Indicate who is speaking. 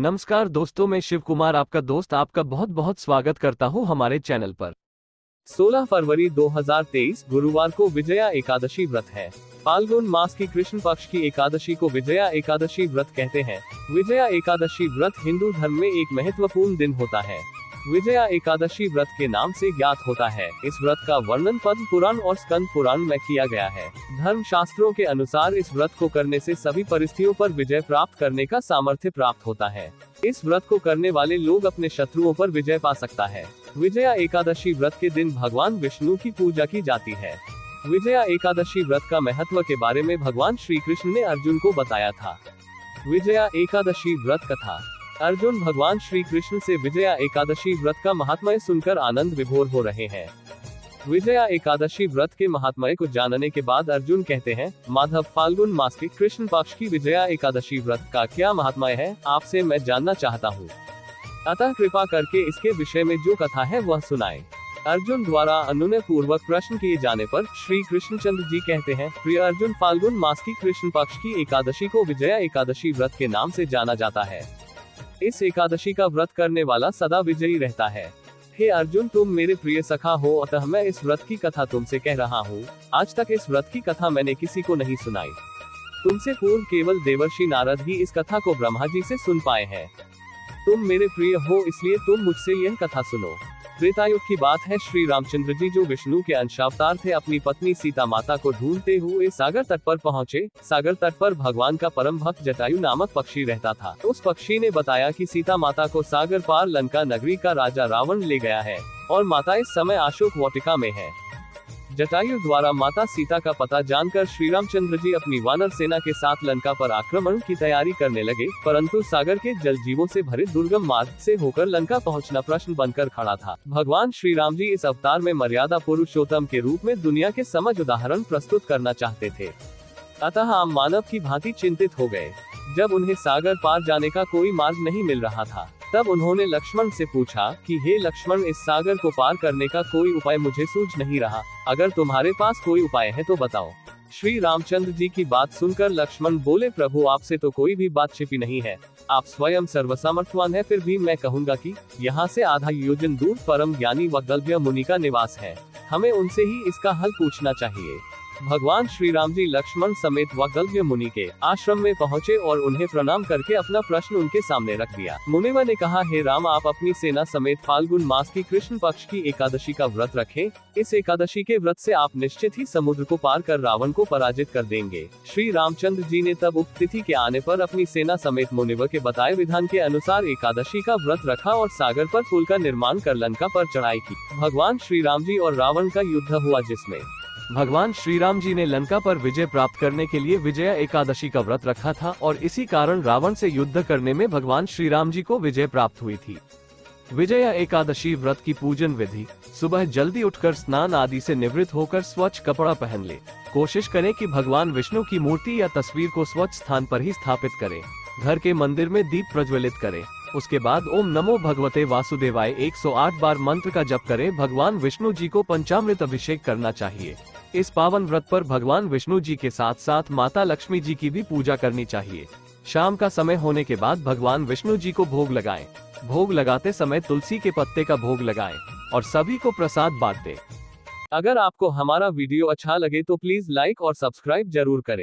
Speaker 1: नमस्कार दोस्तों, मैं शिव कुमार आपका दोस्त आपका बहुत बहुत स्वागत करता हूं हमारे चैनल पर।
Speaker 2: 16 फरवरी 2023 गुरुवार को विजया एकादशी व्रत है। फाल्गुन मास की कृष्ण पक्ष की एकादशी को विजया एकादशी व्रत कहते हैं। विजया एकादशी व्रत हिंदू धर्म में एक महत्वपूर्ण दिन होता है। विजया एकादशी व्रत के नाम से ज्ञात होता है। इस व्रत का वर्णन पद्म पुराण और स्कंद पुराण में किया गया है। धर्म शास्त्रों के अनुसार इस व्रत को करने से सभी परिस्थितियों पर विजय प्राप्त करने का सामर्थ्य प्राप्त होता है। इस व्रत को करने वाले लोग अपने शत्रुओं पर विजय पा सकता है। विजया एकादशी व्रत के दिन भगवान विष्णु की पूजा की जाती है। विजया एकादशी व्रत का महत्व के बारे में भगवान श्री कृष्ण ने अर्जुन को बताया था। विजया एकादशी व्रत कथा। अर्जुन भगवान श्री कृष्ण से विजया एकादशी व्रत का महात्म्य सुनकर आनंद विभोर हो रहे हैं। विजया एकादशी व्रत के महात्म्य को जानने के बाद अर्जुन कहते हैं, माधव, फाल्गुन मास के कृष्ण पक्ष की विजया एकादशी व्रत का क्या महात्म्य है, आपसे मैं जानना चाहता हूँ। अतः कृपा करके इसके विषय में जो कथा है वह सुनाए। अर्जुन द्वारा अनुनय पूर्वक प्रश्न किए जाने पर श्री कृष्णचंद्र जी कहते हैं, प्रिय अर्जुन, फाल्गुन मास की कृष्ण पक्ष की एकादशी को विजया एकादशी व्रत के नाम से जाना जाता है। इस एकादशी का व्रत करने वाला सदा विजयी रहता है। हे अर्जुन, तुम मेरे प्रिय सखा हो, अतः मैं इस व्रत की कथा तुमसे कह रहा हूँ। आज तक इस व्रत की कथा मैंने किसी को नहीं सुनाई। तुमसे पूर्व केवल देवर्षि नारद ही इस कथा को ब्रह्मा जी से सुन पाए हैं। तुम मेरे प्रिय हो, इसलिए तुम मुझसे यह कथा सुनो। त्रेतायुग की बात है। श्री रामचंद्र जी जो विष्णु के अंशावतार थे, अपनी पत्नी सीता माता को ढूंढते हुए सागर तट पर पहुंचे। सागर तट पर भगवान का परम भक्त जटायु नामक पक्षी रहता था। उस पक्षी ने बताया कि सीता माता को सागर पार लंका नगरी का राजा रावण ले गया है और माता इस समय अशोक वाटिका में है। जटायु द्वारा माता सीता का पता जानकर श्री रामचंद्र जी अपनी वानर सेना के साथ लंका पर आक्रमण की तैयारी करने लगे, परंतु सागर के जल जीवों से भरे दुर्गम मार्ग से होकर लंका पहुंचना प्रश्न बनकर खड़ा था। भगवान श्री राम जी इस अवतार में मर्यादा पुरुषोत्तम के रूप में दुनिया के समझ उदाहरण प्रस्तुत करना चाहते थे। अतः आम मानव की भांति चिंतित हो गए। जब उन्हें सागर पार जाने का कोई मार्ग नहीं मिल रहा था, तब उन्होंने लक्ष्मण से पूछा कि हे लक्ष्मण, इस सागर को पार करने का कोई उपाय मुझे सूझ नहीं रहा। अगर तुम्हारे पास कोई उपाय है तो बताओ। श्री रामचंद्र जी की बात सुनकर लक्ष्मण बोले, प्रभु, आपसे तो कोई भी बात छिपी नहीं है। आप स्वयं सर्वसमर्थवान है, फिर भी मैं कहूँगा कि यहाँ से आधा योजन दूर परम ज्ञानी वग्गल्भ्य मुनि का निवास है। हमें उनसे ही इसका हल पूछना चाहिए। भगवान श्री राम जी लक्ष्मण समेत वग्गल्भ्य मुनि के आश्रम में पहुंचे और उन्हें प्रणाम करके अपना प्रश्न उनके सामने रख दिया। मुनिवर ने कहा, हे राम, आप अपनी सेना समेत फाल्गुन मास की कृष्ण पक्ष की एकादशी का व्रत रखें। इस एकादशी के व्रत से आप निश्चित ही समुद्र को पार कर रावण को पराजित कर देंगे। श्री रामचंद्र जी ने तब उक्त तिथि के आने पर अपनी सेना समेत मुनिवर के बताए विधान के अनुसार एकादशी का व्रत रखा और सागर पर पुल का निर्माण कर लंका पर चढ़ाई की। भगवान श्री राम जी और रावण का युद्ध हुआ, जिसमें
Speaker 1: भगवान श्री राम जी ने लंका पर विजय प्राप्त करने के लिए विजया एकादशी का व्रत रखा था और इसी कारण रावण से युद्ध करने में भगवान श्री राम जी को विजय प्राप्त हुई थी। विजया एकादशी व्रत की पूजन विधि। सुबह जल्दी उठकर स्नान आदि से निवृत्त होकर स्वच्छ कपड़ा पहन ले। कोशिश करें कि भगवान विष्णु की मूर्ति या तस्वीर को स्वच्छ स्थान पर ही स्थापित करें। घर के मंदिर में दीप प्रज्वलित करें। उसके बाद ओम नमो भगवते वासुदेवाय 108 बार मंत्र का जप करें। भगवान विष्णु जी को पंचामृत अभिषेक करना चाहिए। इस पावन व्रत पर भगवान विष्णु जी के साथ साथ माता लक्ष्मी जी की भी पूजा करनी चाहिए। शाम का समय होने के बाद भगवान विष्णु जी को भोग लगाएं। भोग लगाते समय तुलसी के पत्ते का भोग लगाएं और सभी को प्रसाद बांट दें।
Speaker 2: अगर आपको हमारा वीडियो अच्छा लगे तो प्लीज लाइक और सब्सक्राइब जरूर करें।